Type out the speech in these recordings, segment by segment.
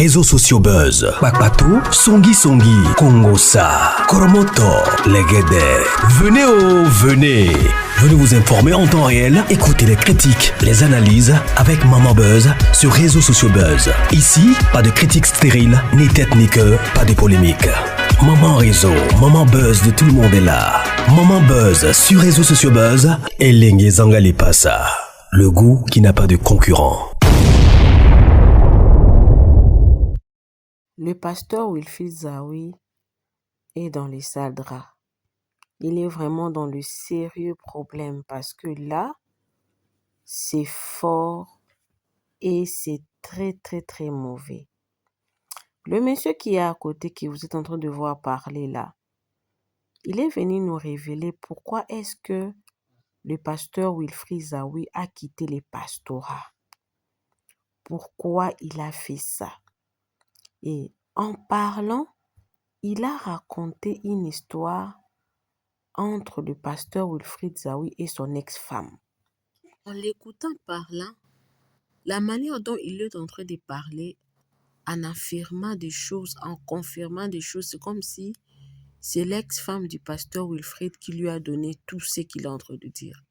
Réseaux sociaux buzz. Bakpatou, Songi Songi, Kongosa, Koromoto, Legede. Venez. Venez vous informer en temps réel. Écoutez les critiques, les analyses avec Maman Buzz sur Réseaux sociaux buzz. Ici, pas de critiques stériles, ni tête ni queue, pas de polémique. Maman Réseau, Maman Buzz de tout le monde est là. Maman Buzz sur Réseaux sociaux buzz et Lengue Zangali Passa. Le goût qui n'a pas de concurrent. Le pasteur Wilfried Zawi est dans les sales draps. Il est vraiment dans le sérieux problème parce que là, c'est fort et c'est très très très mauvais. Le monsieur qui est à côté, que vous êtes en train de voir parler là, il est venu nous révéler pourquoi est-ce que le pasteur Wilfried Zawi a quitté les pastorats. Pourquoi il a fait ça? Et en parlant, il a raconté une histoire entre le pasteur Wilfried Zawi et son ex-femme. En l'écoutant parlant, la manière dont il est en train de parler, en affirmant des choses, en confirmant des choses, c'est comme si c'est l'ex-femme du pasteur Wilfried qui lui a donné tout ce qu'il est en train de dire.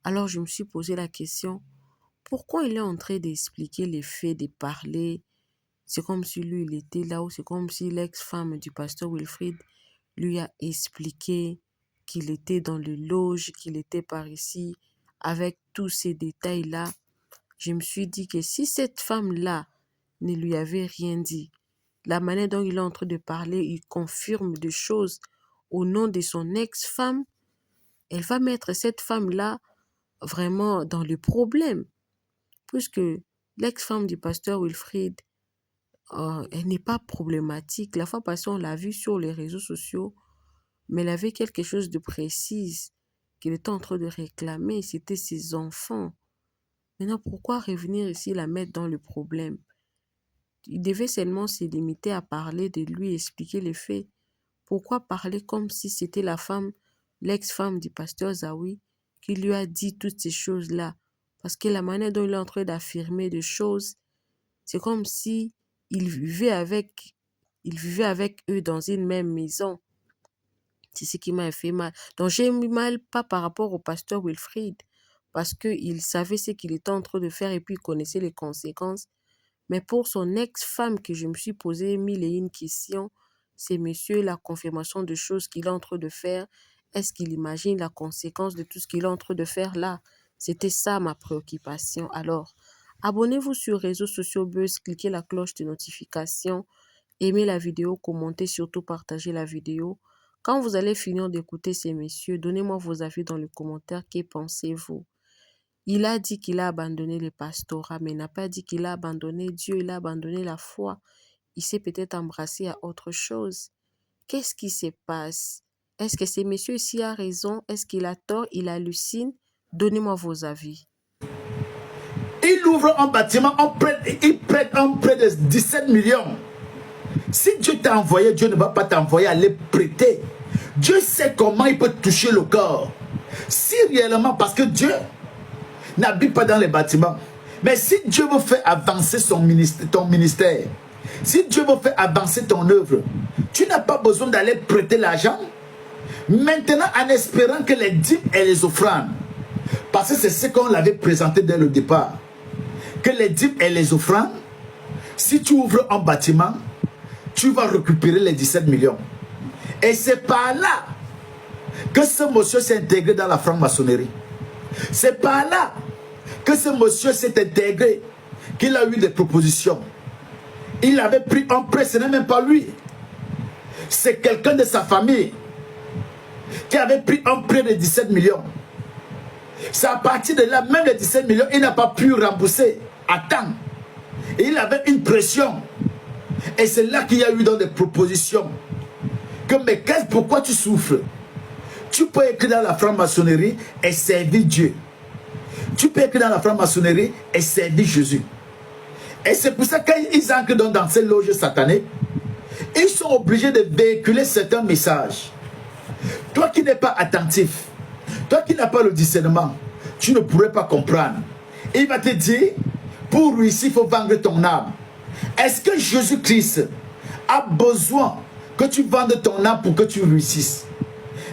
Alors je me suis posé la question, pourquoi il est en train d'expliquer les faits, de parler? C'est comme si lui, il était là, ou c'est comme si l'ex-femme du pasteur Wilfried lui a expliqué qu'il était dans le loge, qu'il était par ici, avec tous ces détails-là. Je me suis dit que si cette femme-là ne lui avait rien dit, la manière dont il est en train de parler, il confirme des choses au nom de son ex-femme, elle va mettre cette femme-là vraiment dans le problème, puisque l'ex-femme du pasteur Wilfried, elle n'est pas problématique. La fois passée, on l'a vue sur les réseaux sociaux, mais elle avait quelque chose de précis qu'elle était en train de réclamer, c'était ses enfants. Maintenant, pourquoi revenir ici la mettre dans le problème? Il devait seulement se limiter à parler de lui, expliquer les faits. Pourquoi parler comme si c'était la femme, l'ex-femme du pasteur Zawi, qui lui a dit toutes ces choses-là? Parce que la manière dont il est en train d'affirmer des choses, c'est comme si il vivait avec eux dans une même maison. C'est ce qui m'a fait mal. Donc j'ai mis mal, pas par rapport au pasteur Wilfried, parce qu'il savait ce qu'il était en train de faire et puis il connaissait les conséquences. Mais pour son ex-femme que je me suis posé mille et une questions, c'est monsieur la confirmation de choses qu'il est en train de faire. Est-ce qu'il imagine la conséquence de tout ce qu'il est en train de faire là? C'était ça ma préoccupation. Alors, abonnez-vous sur Réseaux sociaux Buzz, cliquez la cloche de notification, aimez la vidéo, commentez, surtout partagez la vidéo. Quand vous allez finir d'écouter ces messieurs, donnez-moi vos avis dans les commentaires. Que pensez-vous? Il a dit qu'il a abandonné le pastorat, mais il n'a pas dit qu'il a abandonné Dieu, il a abandonné la foi. Il s'est peut-être embrassé à autre chose. Qu'est-ce qui se passe? Est-ce que ces messieurs ici a raison? Est-ce qu'il a tort? Il hallucine? Donnez-moi vos avis. Il ouvre un bâtiment, il prête un prêt de 17 millions. Si Dieu t'a envoyé, Dieu ne va pas t'envoyer à les prêter. Dieu sait comment il peut toucher le corps. Si réellement, parce que Dieu n'habite pas dans les bâtiments, mais si Dieu veut faire avancer ton ministère, si Dieu veut faire avancer ton œuvre, tu n'as pas besoin d'aller prêter l'argent. Maintenant, en espérant que les dîmes et les offrandes, parce que c'est ce qu'on l'avait présenté dès le départ, que les dîmes et les offrandes, si tu ouvres un bâtiment, tu vas récupérer les 17 millions. Et c'est par là que ce monsieur s'est intégré dans la franc-maçonnerie. C'est par là que ce monsieur s'est intégré, qu'il a eu des propositions. Il avait pris un prêt, ce n'est même pas lui. C'est quelqu'un de sa famille qui avait pris un prêt de 17 millions. C'est à partir de là, même les 17 millions, il n'a pas pu rembourser à temps. Et il avait une pression. Et c'est là qu'il y a eu dans des propositions. Que mais pourquoi tu souffres? Tu peux écrire dans la franc-maçonnerie et servir Dieu. Tu peux écrire dans la franc-maçonnerie et servir Jésus. Et c'est pour ça que quand ils entrent dans ces loges satanées, ils sont obligés de véhiculer certains messages. Toi qui n'es pas attentif, toi qui n'as pas le discernement, tu ne pourrais pas comprendre. Il va te dire, pour réussir, il faut vendre ton âme. Est-ce que Jésus-Christ a besoin que tu vendes ton âme pour que tu réussisses?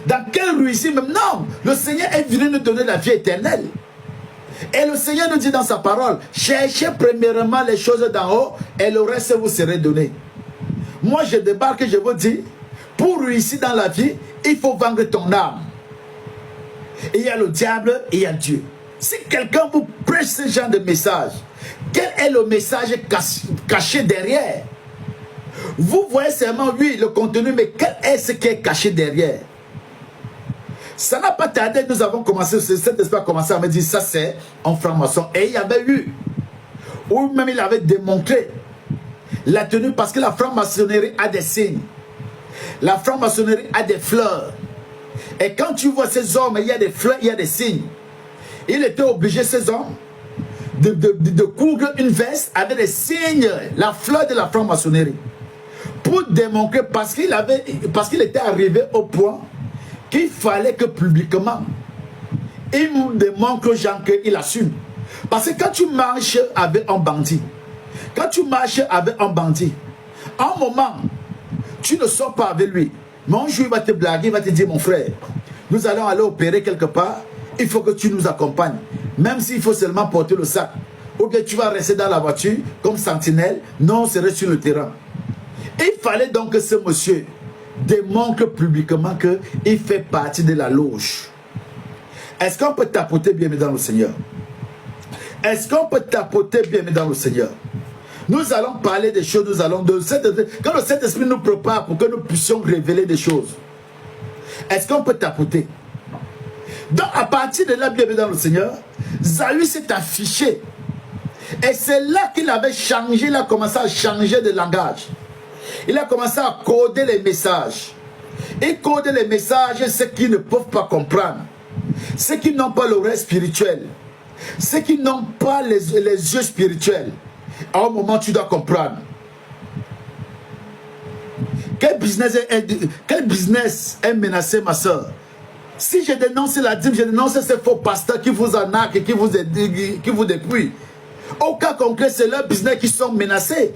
Dans quelle réussite même? Non, le Seigneur est venu nous donner la vie éternelle. Et le Seigneur nous dit dans sa parole, cherchez premièrement les choses d'en haut et le reste vous serez donné. Moi je débarque et je vous dis, pour réussir dans la vie, il faut vendre ton âme. Il y a le diable et il y a Dieu. Si quelqu'un vous prêche ce genre de message, quel est le message caché derrière? Vous voyez seulement, oui, le contenu, mais quel est ce qui est caché derrière? Ça n'a pas tardé, nous avons commencé, cet esprit a commencé à me dire, ça c'est un franc-maçon. Et il y avait eu, ou même il avait démontré la tenue, parce que la franc-maçonnerie a des signes. La franc-maçonnerie a des fleurs. Et quand tu vois ces hommes, il y a des fleurs, il y a des signes. Il était obligé, ces hommes, de coudre une veste avec des signes, la fleur de la franc-maçonnerie. Pour démontrer, parce qu'il était arrivé au point qu'il fallait que publiquement, il démontre aux gens qu'il assume. Parce que quand tu marches avec un bandit, quand tu marches avec un bandit, à un moment, tu ne sors pas avec lui. Mais un jour, il va te blaguer, il va te dire, mon frère, nous allons aller opérer quelque part, il faut que tu nous accompagnes. Même s'il faut seulement porter le sac. Ou bien tu vas rester dans la voiture comme sentinelle, non, on serait sur le terrain. Il fallait donc que ce monsieur démontre publiquement qu'il fait partie de la loge. Est-ce qu'on peut tapoter bien dans le Seigneur? Est-ce qu'on peut tapoter bien dans le Seigneur? Nous allons parler des choses, nous allons quand le Saint-Esprit nous prépare pour que nous puissions révéler des choses. Est-ce qu'on peut tapoter? Donc à partir de là, bien dans le Seigneur, Zahu s'est affiché. Et c'est là qu'il avait changé, il a commencé à changer de langage. Il a commencé à coder les messages. Il code les messages, ceux qui ne peuvent pas comprendre. Ceux qui n'ont pas l'oreille spirituelle. Ceux qui n'ont pas les yeux spirituels. À un moment, tu dois comprendre. Quel business est menacé, ma soeur? Si je dénonce la dîme, je dénonce ces faux pasteurs qui vous arnaquent et qui vous dépouillent. Au cas concret, c'est leurs business qui sont menacés.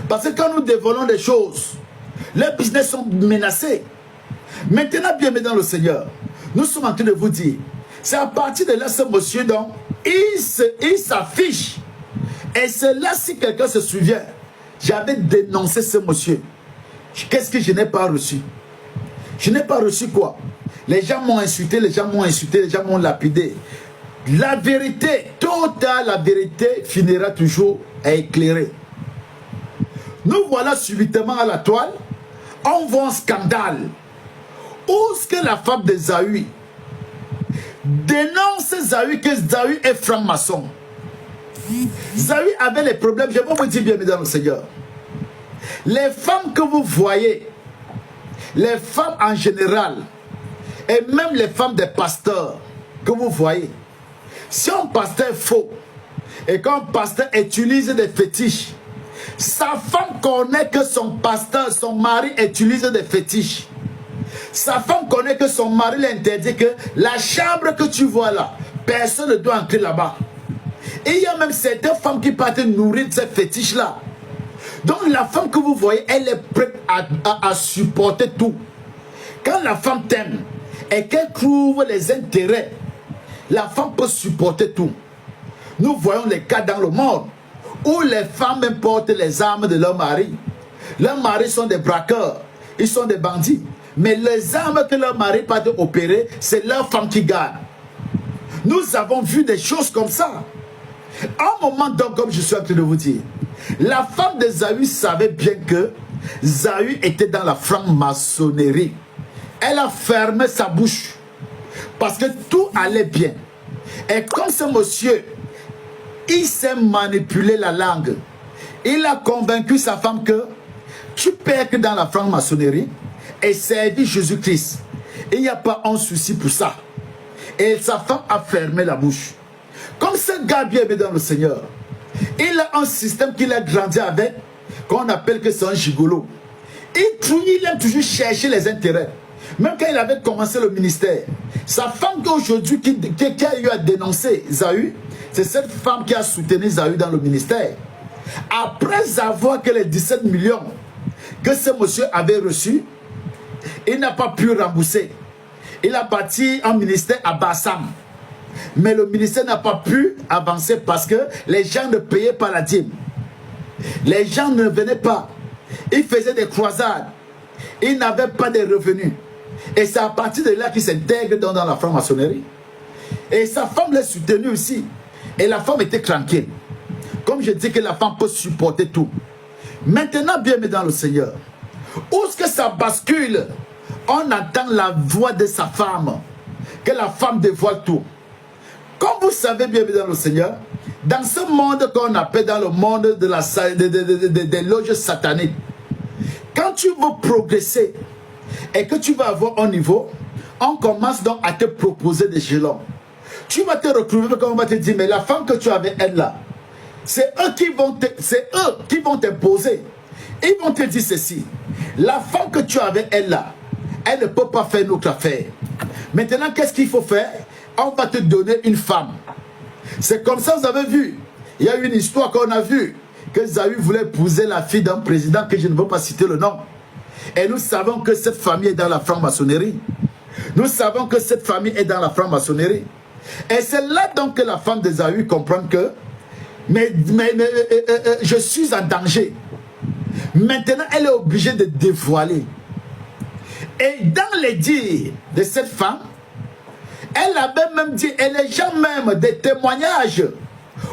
Parce que quand nous dévoilons des choses, leurs business sont menacés. Maintenant, bien dans le Seigneur, nous sommes en train de vous dire, c'est à partir de là, ce monsieur, donc, il s'affiche. Et c'est là, si quelqu'un se souvient, j'avais dénoncé ce monsieur. Qu'est-ce que je n'ai pas reçu? Je n'ai pas reçu quoi? Les gens m'ont insulté, les gens m'ont lapidé. La vérité, tôt ou tard, la vérité finira toujours à éclairer. Nous voilà subitement à la toile, on voit un scandale. Où est-ce que la femme de Zahu dénonce Zahu que Zahu est franc-maçon? Zahu avait les problèmes, je vais vous dire bien, mesdames et seigneurs. Les femmes que vous voyez, les femmes en général, et même les femmes des pasteurs que vous voyez, si un pasteur est faux, et qu'un pasteur utilise des fétiches, sa femme connaît que son pasteur, son mari utilise des fétiches. Sa femme connaît que son mari l'interdit que la chambre que tu vois là, personne ne doit entrer là-bas. Et il y a même certaines femmes qui partent nourrir ces fétiches-là. Donc la femme que vous voyez, elle est prête à supporter tout. Quand la femme t'aime et qu'elle trouve les intérêts, la femme peut supporter tout. Nous voyons les cas dans le monde où les femmes portent les armes de leur mari. Leurs maris sont des braqueurs, ils sont des bandits. Mais les armes que leur mari part opérer, c'est leur femme qui garde. Nous avons vu des choses comme ça. À un moment donc, comme je suis en train de vous dire, la femme de Zahu savait bien que Zahu était dans la franc-maçonnerie. Elle a fermé sa bouche parce que tout allait bien. Et comme ce monsieur, il s'est manipulé la langue. Il a convaincu sa femme que tu perds que dans la franc-maçonnerie et servir Jésus-Christ. Il n'y a pas un souci pour ça. Et sa femme a fermé la bouche. Comme ce gars bien aimé dans le Seigneur, il a un système qu'il a grandi avec, qu'on appelle que c'est un gigolo. Il aime toujours chercher les intérêts. Même quand il avait commencé le ministère, sa femme aujourd'hui qui a eu à dénoncer Zahu, c'est cette femme qui a soutenu Zahu dans le ministère. Après avoir que les 17 millions que ce monsieur avait reçus, il n'a pas pu rembourser. Il a bâti un ministère à Bassam. Mais le ministère n'a pas pu avancer parce que les gens ne payaient pas la dîme. Les gens ne venaient pas. Ils faisaient des croisades. Ils n'avaient pas de revenus. Et c'est à partir de là qu'il s'intègre dans la franc-maçonnerie. Et sa femme l'a soutenu aussi. Et la femme était tranquille. Comme je dis que la femme peut supporter tout. Maintenant, bien aimé dans le Seigneur, où est-ce que ça bascule? On entend la voix de sa femme. Que la femme dévoile tout. Comme vous savez bien aimé dans le Seigneur, dans ce monde qu'on appelle dans le monde des loges sataniques, quand tu veux progresser et que tu vas avoir un niveau, on commence donc à te proposer des jalons. Tu vas te retrouver comme on va te dire, mais la femme que tu avais elle là, c'est eux qui vont t'imposer. Ils vont te dire ceci. La femme que tu avais elle là, elle ne peut pas faire notre affaire. Maintenant, qu'est-ce qu'il faut faire? On va te donner une femme. C'est comme ça, vous avez vu. Il y a une histoire qu'on a vue. Que Zawi voulait épouser la fille d'un président que je ne veux pas citer le nom. Et nous savons que cette famille est dans la franc-maçonnerie. Nous savons que cette famille est dans la franc-maçonnerie. Et c'est là donc que la femme de Zawi comprend que je suis en danger. Maintenant, elle est obligée de dévoiler. Et dans les dires de cette femme, elle avait même dit, et les gens même, des témoignages,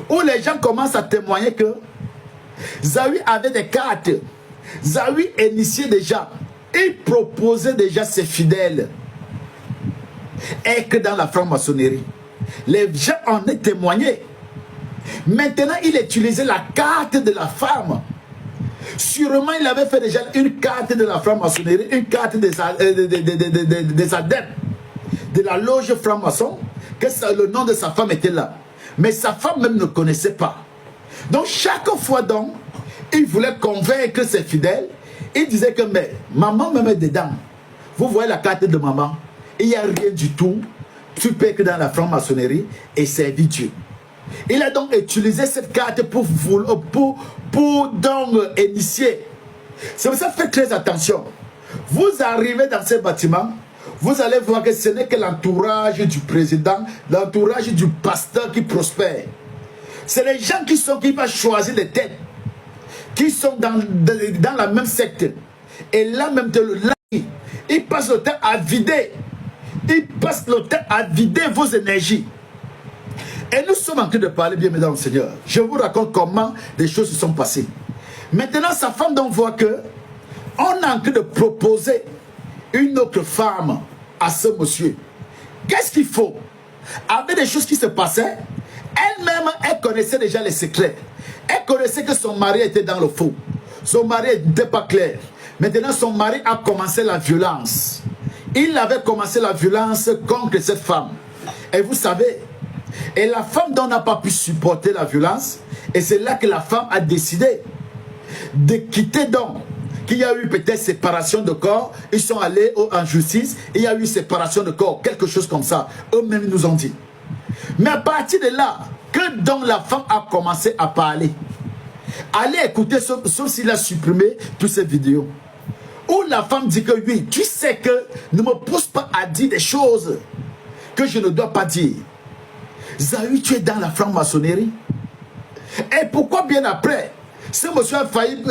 où les gens commencent à témoigner que Zawi avait des cartes. Zawi initiait déjà. Il proposait déjà ses fidèles. Et que dans la franc-maçonnerie, les gens en ont témoigné. Maintenant, il utilisait la carte de la femme. Sûrement, il avait fait déjà une carte de la franc-maçonnerie, une carte des adeptes de la loge franc-maçon, que le nom de sa femme était là. Mais sa femme même ne connaissait pas. Donc, chaque fois donc, il voulait convaincre ses fidèles. Il disait que, mais maman me met dedans. Vous voyez la carte de maman, il n'y a rien du tout. Tu peux que dans la franc-maçonnerie et servir Dieu. Il a donc utilisé cette carte pour donc initier. C'est pour ça, faites très attention. Vous arrivez dans ce bâtiment, vous allez voir que ce n'est que l'entourage du président, l'entourage du pasteur qui prospère. C'est les gens qui vont choisir les têtes, qui sont dans la même secte. Et là même, ils passent le temps à vider. Ils passent le temps à vider vos énergies. Et nous sommes en train de parler, bien mesdames et Seigneur. Je vous raconte comment des choses se sont passées. Maintenant, sa femme donc voit que on est en train de proposer une autre femme à ce monsieur. Qu'est-ce qu'il faut? Avec des choses qui se passaient, elle-même, elle connaissait déjà les secrets. Elle connaissait que son mari était dans le faux. Son mari n'était pas clair. Maintenant, son mari a commencé la violence. Il avait commencé la violence contre cette femme. Et vous savez, et la femme dont n'a pas pu supporter la violence, et c'est là que la femme a décidé de quitter donc. Qu'il y a eu peut-être séparation de corps, ils sont allés en justice, il y a eu séparation de corps, quelque chose comme ça. Eux-mêmes nous ont dit. Mais à partir de là, que donc la femme a commencé à parler. Allez écouter, sauf s'il a supprimé toutes ces vidéos. Où la femme dit que oui, tu sais que ne me pousse pas à dire des choses que je ne dois pas dire. Zawi, tu es dans la franc-maçonnerie. Et pourquoi bien après, ce monsieur a failli,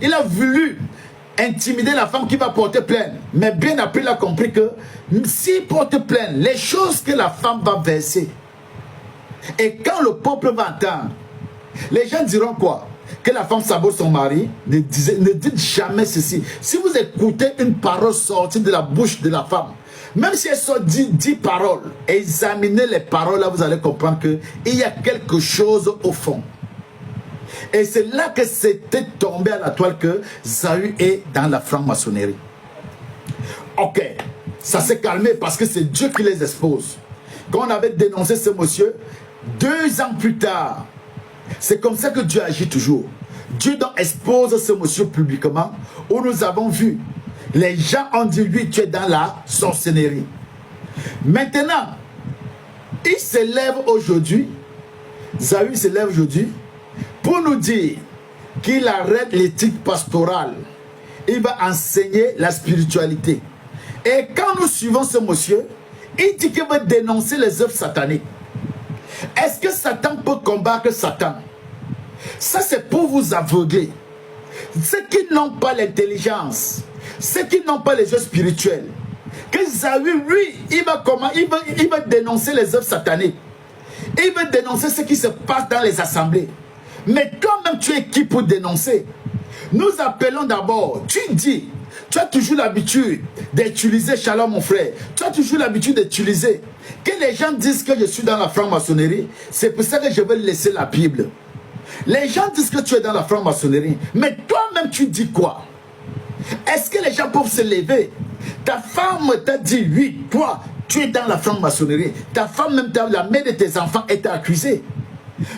il a voulu intimider la femme qui va porter plainte. Mais bien après, il a compris que s'il porte plainte, les choses que la femme va verser, et quand le peuple va entendre, les gens diront quoi? Que la femme sabote son mari. Ne dites jamais ceci. Si vous écoutez une parole sortie de la bouche de la femme, même si elle sort 10 paroles, examinez les paroles, là vous allez comprendre qu'il y a quelque chose au fond. Et c'est là que c'était tombé à la toile que Zawi est dans la franc-maçonnerie. Ok, ça s'est calmé parce que c'est Dieu qui les expose. Quand on avait dénoncé ce monsieur, 2 ans plus tard, c'est comme ça que Dieu agit toujours. Dieu donc expose ce monsieur publiquement, où nous avons vu, les gens ont dit, lui, tu es dans la sorcellerie. Maintenant, il s'élève aujourd'hui, Zawi s'élève aujourd'hui, pour nous dire qu'il arrête l'éthique pastorale. Il va enseigner la spiritualité. Et quand nous suivons ce monsieur, il dit qu'il veut dénoncer les œuvres sataniques. Est-ce que Satan peut combattre Satan? Ça, c'est pour vous aveugler. Ceux qui n'ont pas l'intelligence, ceux qui n'ont pas les yeux spirituels, que Zawi, lui, il va dénoncer les œuvres sataniques. Il veut dénoncer ce qui se passe dans les assemblées. Mais toi-même, tu es qui pour dénoncer? Nous appelons d'abord, tu dis, tu as toujours l'habitude d'utiliser, Shalom mon frère, tu as toujours l'habitude d'utiliser, que les gens disent que je suis dans la franc-maçonnerie, c'est pour ça que je vais laisser la Bible. Les gens disent que tu es dans la franc-maçonnerie, mais toi-même tu dis quoi? Est-ce que les gens peuvent se lever? Ta femme t'a dit oui, toi tu es dans la franc-maçonnerie, ta femme même, la mère de tes enfants est accusée.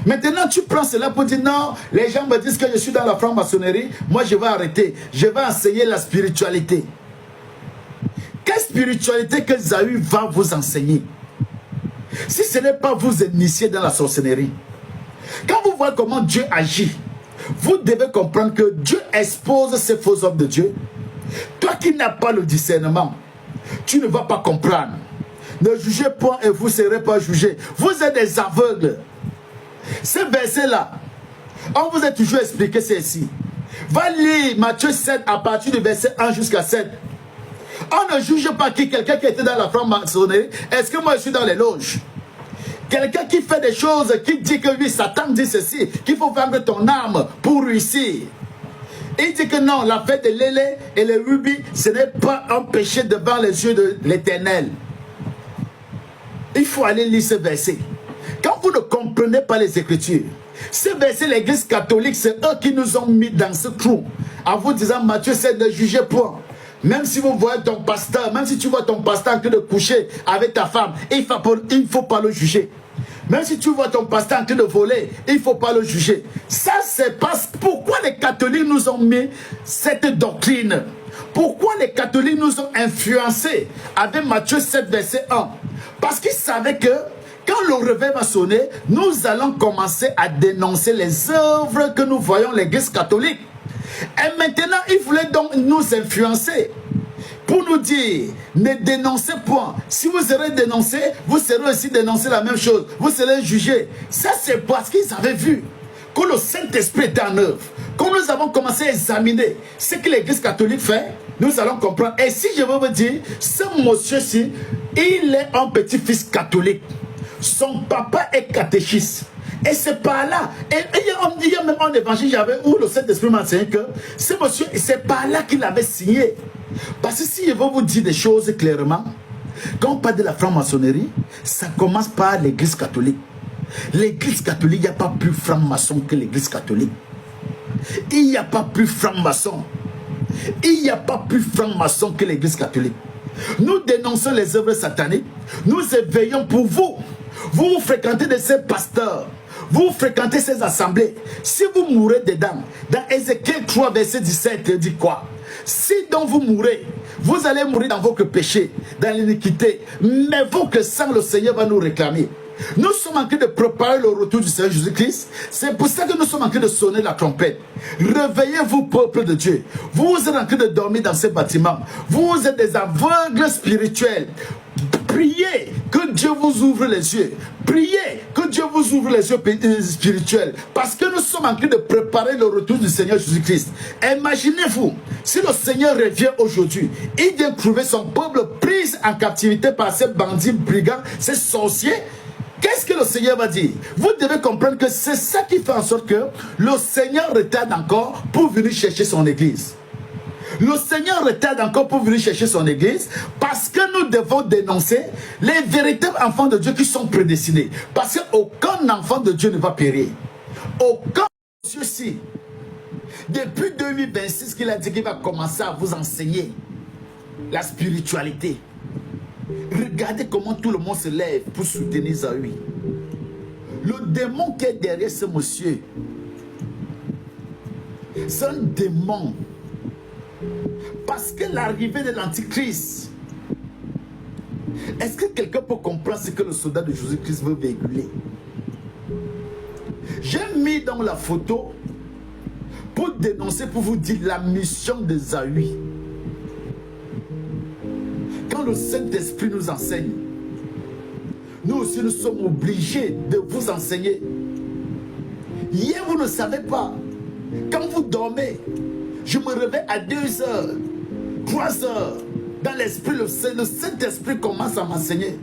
Maintenant tu prends cela pour dire non, les gens me disent que je suis dans la franc-maçonnerie, moi je vais arrêter, je vais enseigner la spiritualité. Quelle spiritualité que Zawi va vous enseigner? Si ce n'est pas vous initier dans la sorcellerie. Quand vous voyez comment Dieu agit, vous devez comprendre que Dieu expose ces faux hommes de Dieu. Toi qui n'as pas le discernement, tu ne vas pas comprendre. Ne jugez point et vous ne serez pas jugés. Vous êtes des aveugles. Ce verset-là, on vous a toujours expliqué ceci. Va lire Matthieu 7 à partir du verset 1 jusqu'à 7. On ne juge pas qui, quelqu'un qui était dans la franc-maçonnerie. Est-ce que moi je suis dans les loges? Quelqu'un qui fait des choses, qui dit que oui, Satan dit ceci, qu'il faut vendre ton âme pour réussir. Il dit que non, la fête de l'élé et les rubis, ce n'est pas un péché devant les yeux de l'Éternel. Il faut aller lire ce verset. Quand vous ne comprenez pas les Écritures, ce verset, l'Église catholique, c'est eux qui nous ont mis dans ce trou, en vous disant, Matthieu, c'est de juger point. Même si vous voyez ton pasteur, même si tu vois ton pasteur en train de coucher avec ta femme, il ne faut pas le juger. Même si tu vois ton pasteur en train de voler, il ne faut pas le juger. Ça, c'est pourquoi les catholiques nous ont mis cette doctrine. Pourquoi les catholiques nous ont influencés avec Matthieu 7, verset 1. Parce qu'ils savaient que quand le réveil va sonner, nous allons commencer à dénoncer les œuvres que nous voyons l'Église catholique. Et maintenant, ils voulaient donc nous influencer pour nous dire, ne dénoncez point. Si vous serez dénoncé, vous serez aussi dénoncé la même chose. Vous serez jugé. Ça, c'est parce qu'ils avaient vu que le Saint-Esprit est en œuvre. Quand nous avons commencé à examiner ce que l'Église catholique fait, nous allons comprendre. Et si je veux vous dire, ce monsieur-ci, il est un petit-fils catholique. Son papa est catéchiste. Et c'est par là. Et il y a même un évangile où le Saint-Esprit m'a enseigné que ce monsieur, c'est par là qu'il avait signé. Parce que si je veux vous dire des choses clairement, quand on parle de la franc-maçonnerie, ça commence par l'Église catholique. L'Église catholique, il n'y a pas plus franc-maçon que l'Église catholique. Il n'y a pas plus franc-maçon. Il n'y a pas plus franc-maçon que l'Église catholique. Nous dénonçons les œuvres sataniques. Nous éveillons pour vous. Vous fréquentez de ces pasteurs. Vous fréquentez ces assemblées. Si vous mourrez dedans, dans Ézéchiel 3, verset 17, il dit quoi? Si donc vous mourrez, vous allez mourir dans votre péché, dans l'iniquité. Mais votre sang, le Seigneur va nous réclamer. Nous sommes en train de préparer le retour du Seigneur Jésus-Christ. C'est pour ça que nous sommes en train de sonner la trompette. Réveillez-vous, peuple de Dieu. Vous êtes en train de dormir dans ces bâtiments. Vous êtes des aveugles spirituels. Priez que Dieu vous ouvre les yeux. Priez que Dieu vous ouvre les yeux spirituels. Parce que nous sommes en train de préparer le retour du Seigneur Jésus-Christ. Imaginez-vous, si le Seigneur revient aujourd'hui, il vient trouver son peuple pris en captivité par ces bandits brigands, ces sorciers. Qu'est-ce que le Seigneur va dire? Vous devez comprendre que c'est ça qui fait en sorte que le Seigneur retarde encore pour venir chercher son église. Le Seigneur retarde encore pour venir chercher son église parce que nous devons dénoncer les véritables enfants de Dieu qui sont prédestinés. Parce qu'aucun enfant de Dieu ne va périr. Aucun ceci. Depuis 2026 qu'il a dit qu'il va commencer à vous enseigner la spiritualité. Regardez comment tout le monde se lève pour soutenir Zawi. Le démon qui est derrière ce monsieur, c'est un démon. Parce que l'arrivée de l'Antichrist, est-ce que quelqu'un peut comprendre ce que le soldat de Jésus-Christ veut véhiculer? J'ai mis mis dans la photo pour dénoncer, pour vous dire la mission d'Ésaü. Quand le Saint-Esprit nous enseigne, nous aussi nous sommes obligés de vous enseigner. Hier, vous ne savez pas. Quand vous dormez, je me réveille à 2 heures, 3 heures. Dans l'esprit, le Saint-Esprit commence à m'enseigner.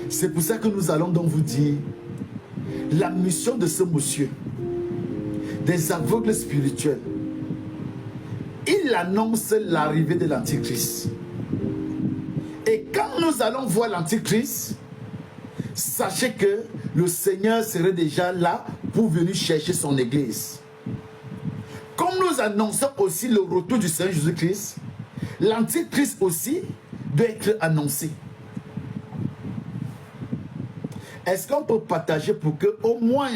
C'est pour ça que nous allons donc vous dire la mission de ce monsieur, des aveugles spirituels. Il annonce l'arrivée de l'Antichrist. Et quand nous allons voir l'Antichrist, sachez que le Seigneur serait déjà là pour venir chercher son église. Comme nous annonçons aussi le retour du Seigneur Jésus-Christ, l'Antichrist aussi doit être annoncé. Est-ce qu'on peut partager pour que au moins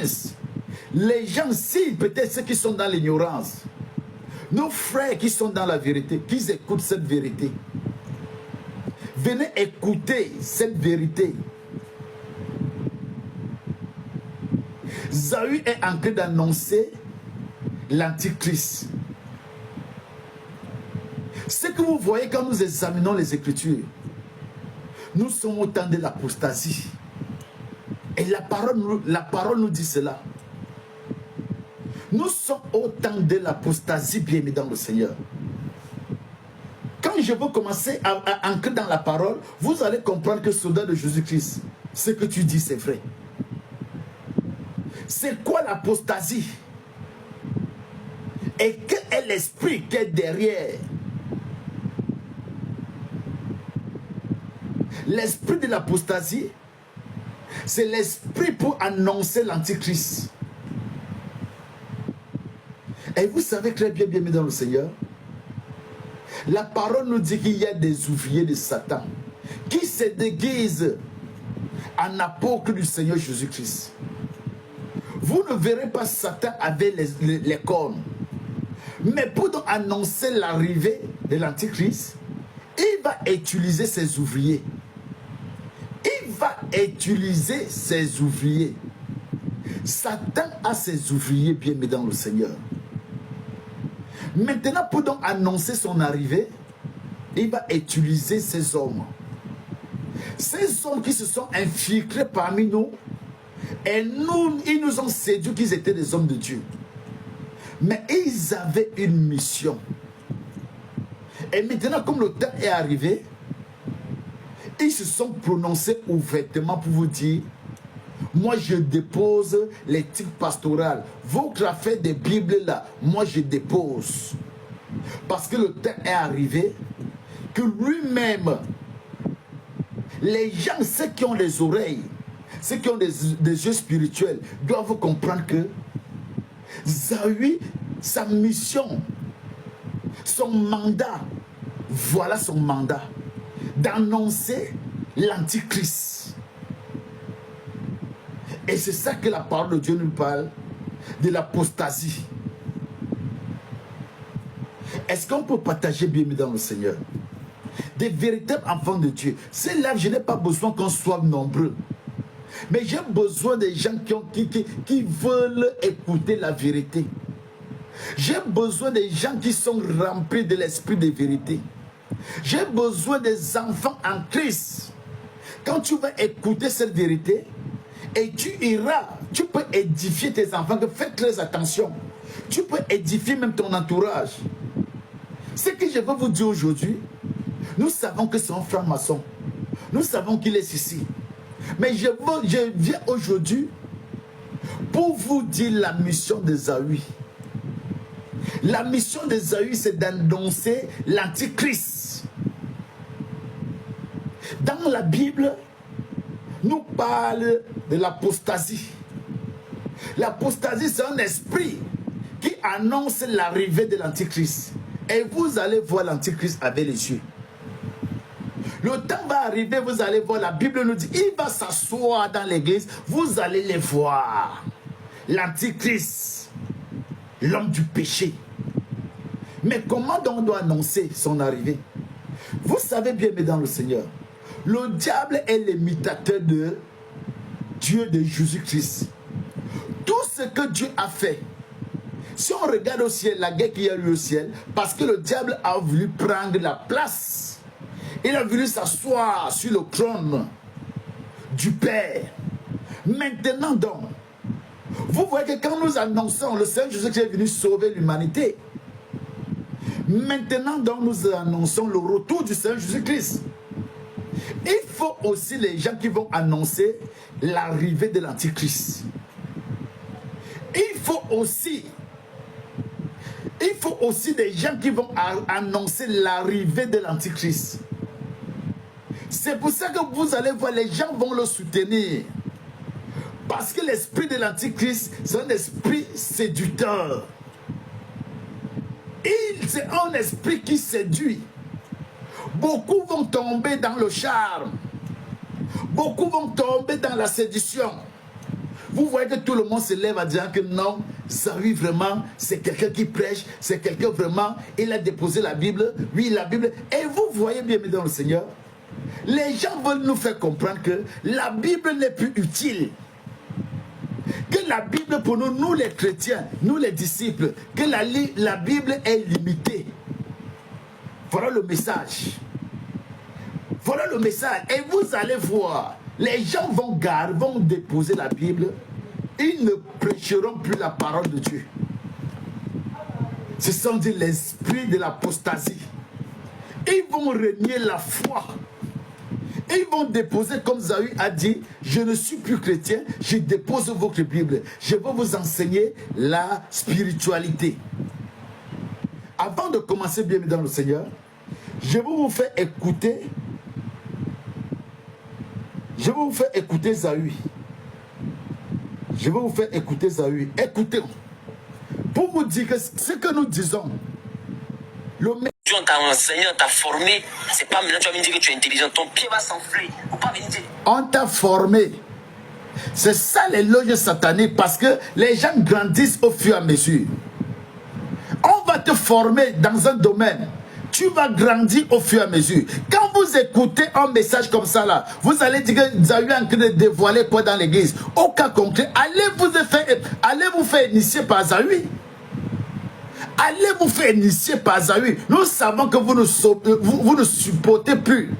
les gens, si peut-être ceux qui sont dans l'ignorance, nos frères qui sont dans la vérité, qu'ils écoutent cette vérité. Venez écouter cette vérité. Ésaü est en train d'annoncer l'Antichrist. Ce que vous voyez quand nous examinons les Écritures, nous sommes au temps de l'apostasie. Et la parole nous dit cela. Nous sommes au temps de l'apostasie, bien-aimés dans le Seigneur. Quand je veux commencer à entrer dans la parole, vous allez comprendre que soldat de Jésus-Christ, ce que tu dis, c'est vrai. C'est quoi l'apostasie? Et quel est l'esprit qui est derrière? L'esprit de l'apostasie, c'est l'esprit pour annoncer l'Antichrist. Et vous savez très bien, bien dans le Seigneur, la parole nous dit qu'il y a des ouvriers de Satan qui se déguisent en apôtres du Seigneur Jésus-Christ. Vous ne verrez pas Satan avec les cornes. Mais pour donc annoncer l'arrivée de l'Antichrist, il va utiliser ses ouvriers. Il va utiliser ses ouvriers. Satan a ses ouvriers bien mis dans le Seigneur. Maintenant, pour donc annoncer son arrivée, il va utiliser ces hommes. Ces hommes qui se sont infiltrés parmi nous, et nous, ils nous ont séduit qu'ils étaient des hommes de Dieu. Mais ils avaient une mission. Et maintenant, comme le temps est arrivé, ils se sont prononcés ouvertement pour vous dire: moi je dépose l'éthique pastorale. Votre affaire des Bibles là, moi je dépose. Parce que le temps est arrivé que lui-même, les gens, ceux qui ont les oreilles, ceux qui ont des yeux spirituels, doivent comprendre que Ésaü, sa mission, son mandat, voilà son mandat, d'annoncer l'Antichrist. Et c'est ça que la parole de Dieu nous parle, de l'apostasie. Est-ce qu'on peut partager bien dans le Seigneur? Des véritables enfants de Dieu. C'est là que je n'ai pas besoin qu'on soit nombreux. Mais j'ai besoin des gens qui veulent écouter la vérité. J'ai besoin des gens qui sont remplis de l'esprit de vérité. J'ai besoin des enfants en Christ. Quand tu vas écouter cette vérité, et tu iras, tu peux édifier tes enfants. Fais très attention. Tu peux édifier même ton entourage. Ce que je veux vous dire aujourd'hui, nous savons que c'est un franc-maçon. Nous savons qu'il est ici. Mais je viens aujourd'hui pour vous dire la mission d'Ésaü. La mission d'Ésaü, c'est d'annoncer l'Antichrist. Dans la Bible, nous parle de l'apostasie. L'apostasie, c'est un esprit qui annonce l'arrivée de l'Antichrist. Et vous allez voir l'Antichrist avec les yeux. Le temps va arriver, vous allez voir, la Bible nous dit, il va s'asseoir dans l'église, vous allez les voir. L'Antichrist, l'homme du péché. Mais comment donc on doit annoncer son arrivée? Vous savez bien, mais dans le Seigneur, le diable est l'imitateur de Dieu de Jésus-Christ. Tout ce que Dieu a fait, si on regarde au ciel, la guerre qu'il y a eu au ciel, parce que le diable a voulu prendre la place. Il a voulu s'asseoir sur le trône du Père. Maintenant donc, vous voyez que quand nous annonçons le Seigneur Jésus qui est venu sauver l'humanité, maintenant donc nous annonçons le retour du Seigneur Jésus-Christ. Il faut aussi les gens qui vont annoncer l'arrivée de l'Antichrist. Il faut aussi des gens qui vont annoncer l'arrivée de l'Antichrist. C'est pour ça que vous allez voir, les gens vont le soutenir. Parce que l'esprit de l'Antichrist, c'est un esprit séducteur. C'est un esprit qui séduit. Beaucoup vont tomber dans le charme. Beaucoup vont tomber dans la séduction. Vous voyez que tout le monde se lève à dire que non, Zawi vraiment, c'est quelqu'un qui prêche, c'est quelqu'un vraiment, il a déposé la Bible, oui, la Bible. Et vous voyez bien, dans le Seigneur, les gens veulent nous faire comprendre que la Bible n'est plus utile. Que la Bible pour nous, nous les chrétiens, nous les disciples, que la Bible est limitée. Voilà le message. Voilà le message. Et vous allez voir, les gens vont déposer la Bible. Ils ne prêcheront plus la parole de Dieu. Ce sont l'esprit de l'apostasie. Ils vont renier la foi. Ils vont déposer, comme Zawi a dit, je ne suis plus chrétien, je dépose votre Bible. Je vais vous enseigner la spiritualité. Avant de commencer bien dans le Seigneur, je vais vous faire écouter. Je vais vous faire écouter Zawi. Je vais vous faire écouter Zawi. Écoutez. Pour vous dire que ce que nous disons, on t'a enseigné, on t'a formé. C'est pas maintenant tu vas me dire que tu es intelligent. Ton pied va s'enfler. Faut pas venir dire. On t'a formé. C'est ça les loges sataniques, parce que les gens grandissent au fur et à mesure. On va te former dans un domaine. Tu vas grandir au fur et à mesure. Quand vous écoutez un message comme ça là, vous allez dire que vous avez en train de dévoiler quoi dans l'église. Au cas concret, allez vous faire initier par Zawi. Allez vous faire initier par Zawi. Nous savons que vous ne supportez plus.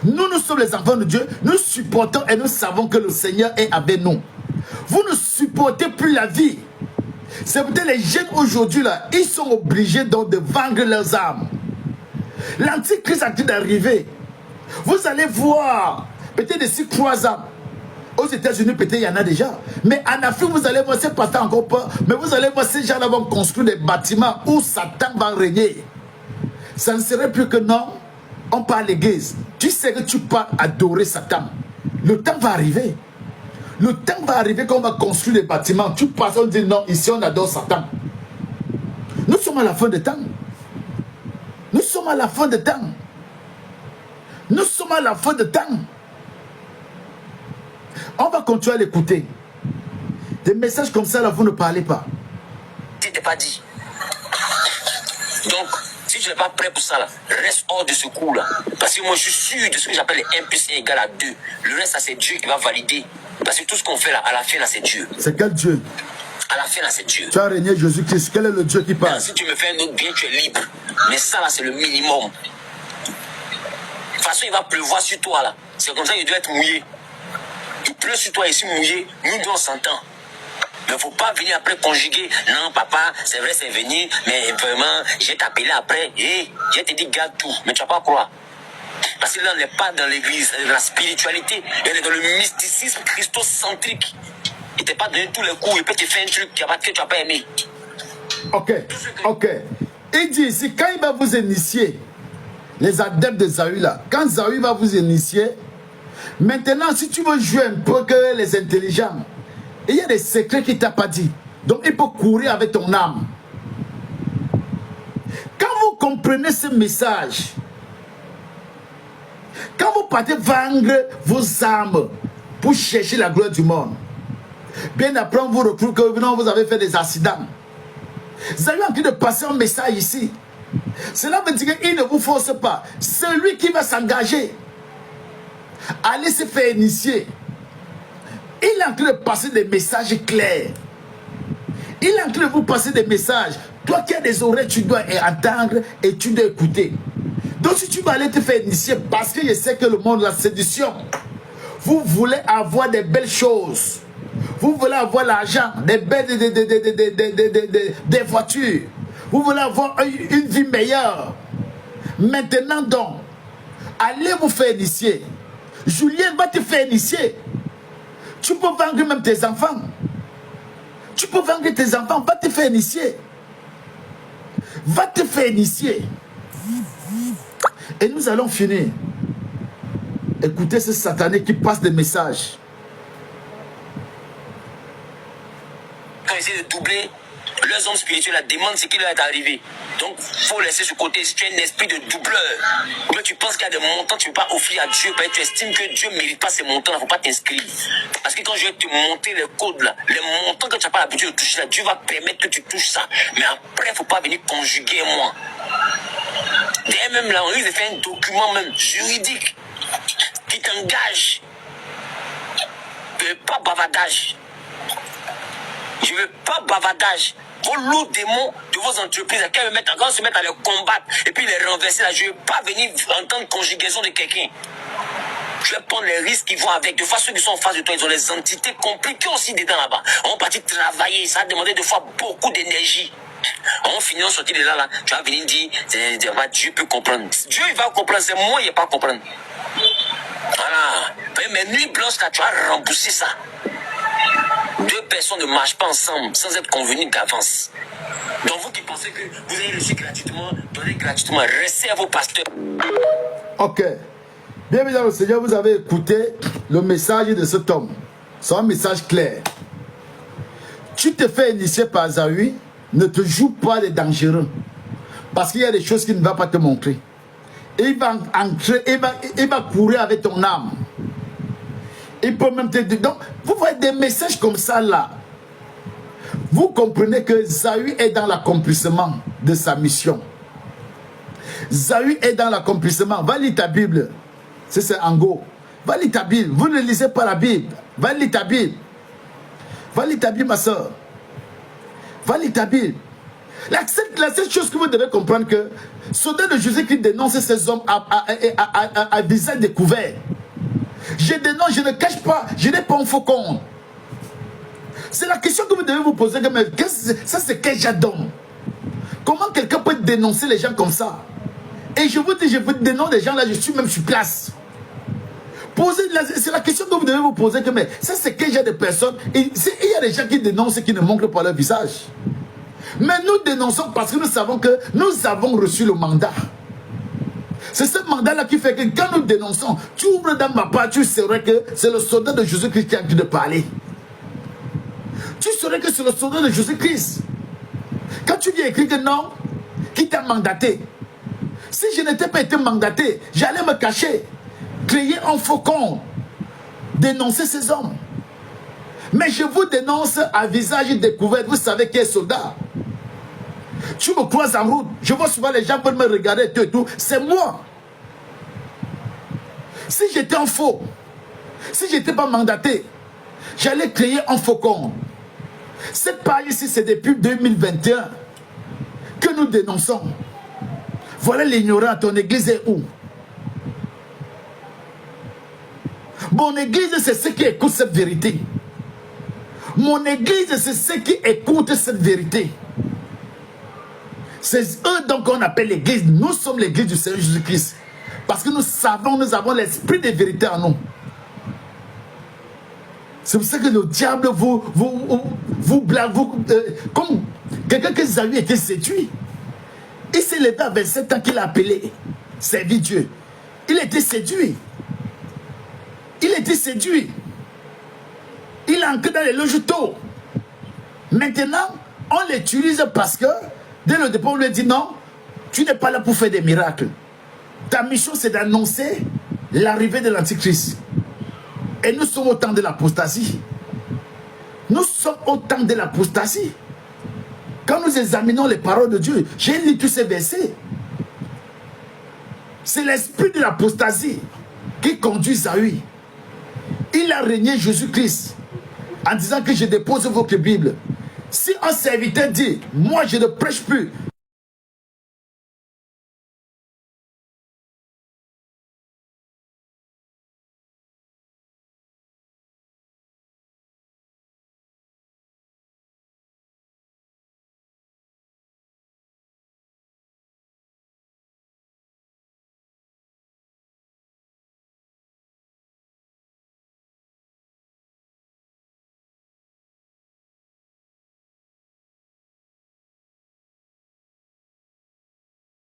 Nous sommes les enfants de Dieu. Nous supportons et nous savons que le Seigneur est avec nous. Vous ne supportez plus la vie. C'est peut-être les jeunes aujourd'hui là, ils sont obligés donc de vendre leurs âmes. L'Antichrist a dit d'arriver. Vous allez voir, peut-être d'ici 3 ans. Aux États-Unis, peut-être il y en a déjà. Mais en Afrique, vous allez voir, c'est pas tant encore pas. Mais vous allez voir, ces gens-là vont construire des bâtiments où Satan va régner. Ça ne serait plus que non, on parle l'église. Tu sais que tu peux adorer Satan. Le temps va arriver. Le temps va arriver quand on va construire des bâtiments. Tu passes, on dit non, ici on adore Satan. Nous sommes à la fin des temps. Nous sommes à la fin des temps. Nous sommes à la fin des temps. On va continuer à l'écouter. Des messages comme ça, là, vous ne parlez pas. Tu t'es pas dit. Donc, si tu n'es pas prêt pour ça, là, reste hors de ce coup-là. Parce que moi, je suis sûr de ce que j'appelle les 1 plus 1 égale à 2. Le reste, ça, c'est Dieu qui va valider. Parce que tout ce qu'on fait, là, à la fin, là, c'est Dieu. C'est quel Dieu? À la fin, là, c'est Dieu. Tu as régné Jésus-Christ. Quel est le Dieu qui parle? Si tu me fais un autre bien, tu es libre. Mais ça, là, c'est le minimum. De toute façon, il va pleuvoir sur toi, là. C'est comme ça qu'il doit être mouillé. Il pleut sur toi ici mouillé, nous deux on s'entend. Mais il ne faut pas venir après conjuguer. Non, papa, c'est vrai, c'est venu, mais vraiment, j'ai t'appelé après. Et j'ai te dit, garde tout. Mais tu ne vas pas croire. Parce que là, on n'est pas dans l'église, dans la spiritualité. On est dans le mysticisme christocentrique. Il ne t'a pas donné tous les coups, il peut te faire un truc que tu n'as pas aimé. Ok. Il dit ici, quand il va vous initier, les adeptes de Zawi là, quand Zawi va vous initier, maintenant, si tu veux jouer un peu que les intelligents, il y a des secrets qu'il ne t'a pas dit. Donc, il peut courir avec ton âme. Quand vous comprenez ce message, quand vous partez vendre vos âmes pour chercher la gloire du monde, bien après, on vous retrouve que non, vous avez fait des accidents. Vous avez envie de passer un message ici. Cela veut dire qu'il ne vous force pas. Celui qui va s'engager, allez se faire initier. Il est en train de passer des messages clairs. Il est en train de vous passer des messages. Toi qui as des oreilles, tu dois entendre et tu dois écouter. Donc si tu vas aller te faire initier, parce que je sais que le monde, la séduction, vous voulez avoir des belles choses. Vous voulez avoir l'argent, des belles des voitures. Vous voulez avoir une vie meilleure. Maintenant donc, allez vous faire initier. Julien va te faire initier. Tu peux vendre même tes enfants. Tu peux vendre tes enfants, va te faire initier. Va te faire initier. Et nous allons finir. Écoutez ce satané qui passe des messages. Quand ils essaient de doubler, leurs hommes spirituels la demandent ce qui leur est arrivé. Donc, il faut laisser ce côté. Si tu as un esprit de doubleur, ou bien tu penses qu'il y a des montants que tu ne peux pas offrir à Dieu, parce que tu estimes que Dieu ne mérite pas ces montants, il ne faut pas t'inscrire. Parce que quand je vais te monter les codes, là, les montants que tu n'as pas l'habitude de toucher, là, Dieu va permettre que tu touches ça. Mais après, il ne faut pas venir conjuguer moi. D'ailleurs, même là, on risque de faire un document même juridique qui t'engage. Pas bavardage. Je ne veux pas bavardage. Vos lourds démons de vos entreprises, quand se mettent à les combattre et puis les renverser, là, je ne veux pas venir entendre conjugaison de quelqu'un. Je vais prendre les risques qui vont avec. De fois, ceux qui sont en face de toi, ils ont les entités compliquées aussi dedans là-bas. On va partir travailler, ça a demandé des fois beaucoup d'énergie. On finit, on sortit de là, tu vas venir dire, Dieu peut comprendre. Dieu, il va comprendre, c'est moi, il ne va pas comprendre. Voilà. Mais nuit blanche, là, tu vas rembourser ça. Deux personnes ne marchent pas ensemble sans être convenues d'avance. Donc vous qui pensez que vous avez reçu gratuitement, donnez gratuitement, restez à vos pasteurs. Ok. Bienvenue dans le Seigneur, vous avez écouté le message de cet homme. C'est un message clair. Tu te fais initier par Zawi, ne te joue pas des dangereux. Parce qu'il y a des choses qu'il ne va pas te montrer. Et il va entrer, il va courir avec ton âme. Il peut même te dire. Donc, vous voyez des messages comme ça là. Vous comprenez que Zawi est dans l'accomplissement de sa mission. Zawi est dans l'accomplissement. Va lire ta Bible. C'est Ango. Va lire ta Bible. Vous ne lisez pas la Bible. Va lire ta Bible. Va lire ta Bible, ma soeur. Va lire ta Bible. La seule chose que vous devez comprendre que soldat de Jésus-Christ dénonce ces hommes à visage découvert. Je dénonce, je ne cache pas, je n'ai pas un faux compte. C'est la question que vous devez vous poser. Ça, c'est quel genre d'homme? Comment quelqu'un peut dénoncer les gens comme ça? Et je vous dis, je vous dénonce les gens là, je suis même sur place. C'est la question que vous devez vous poser. Mais ça, c'est quel genre de personnes? Il y a des gens qui dénoncent et qui ne montrent pas leur visage. Mais nous dénonçons parce que nous savons que nous avons reçu le mandat. C'est ce mandat-là qui fait que quand nous dénonçons, tu ouvres dans ma part, tu saurais que c'est le soldat de Jésus-Christ qui a envie de parler. Tu saurais que c'est le soldat de Jésus-Christ. Quand tu viens écrire que non, qui t'a mandaté. Si je n'étais pas été mandaté, j'allais me cacher, créer un faux compte, dénoncer ces hommes. Mais je vous dénonce à visage découvert. Vous savez qui est soldat. Tu me croises en route. Je vois souvent les gens veulent me regarder et tout. C'est moi. Si j'étais un faux, si je n'étais pas mandaté, j'allais créer un faux compte. Cette page ici, c'est depuis 2021 que nous dénonçons. Voilà l'ignorant. Ton église est où? Mon église, c'est ceux qui écoutent cette vérité. Mon église, c'est ceux qui écoutent cette vérité. C'est eux donc qu'on appelle l'église. Nous sommes l'église du Seigneur Jésus-Christ. Parce que nous savons, nous avons l'esprit de vérité en nous. C'est pour ça que le diable vous blague. Comme quelqu'un qui a été séduit. Il s'est levé à 27 ans qu'il a appelé. Servi Dieu. Il était séduit. Il était séduit. Il est entré dans les loges tôt. Maintenant, on l'utilise parce que dès le départ, on lui dit non, tu n'es pas là pour faire des miracles. Ta mission, c'est d'annoncer l'arrivée de l'Antichrist. Et nous sommes au temps de l'apostasie. Nous sommes au temps de l'apostasie. Quand nous examinons les paroles de Dieu, j'ai lu tous ces versets. C'est l'esprit de l'apostasie qui conduit Zawi. Il a régné Jésus-Christ. en disant que je dépose votre Bible. Si un serviteur dit, moi je ne prêche plus,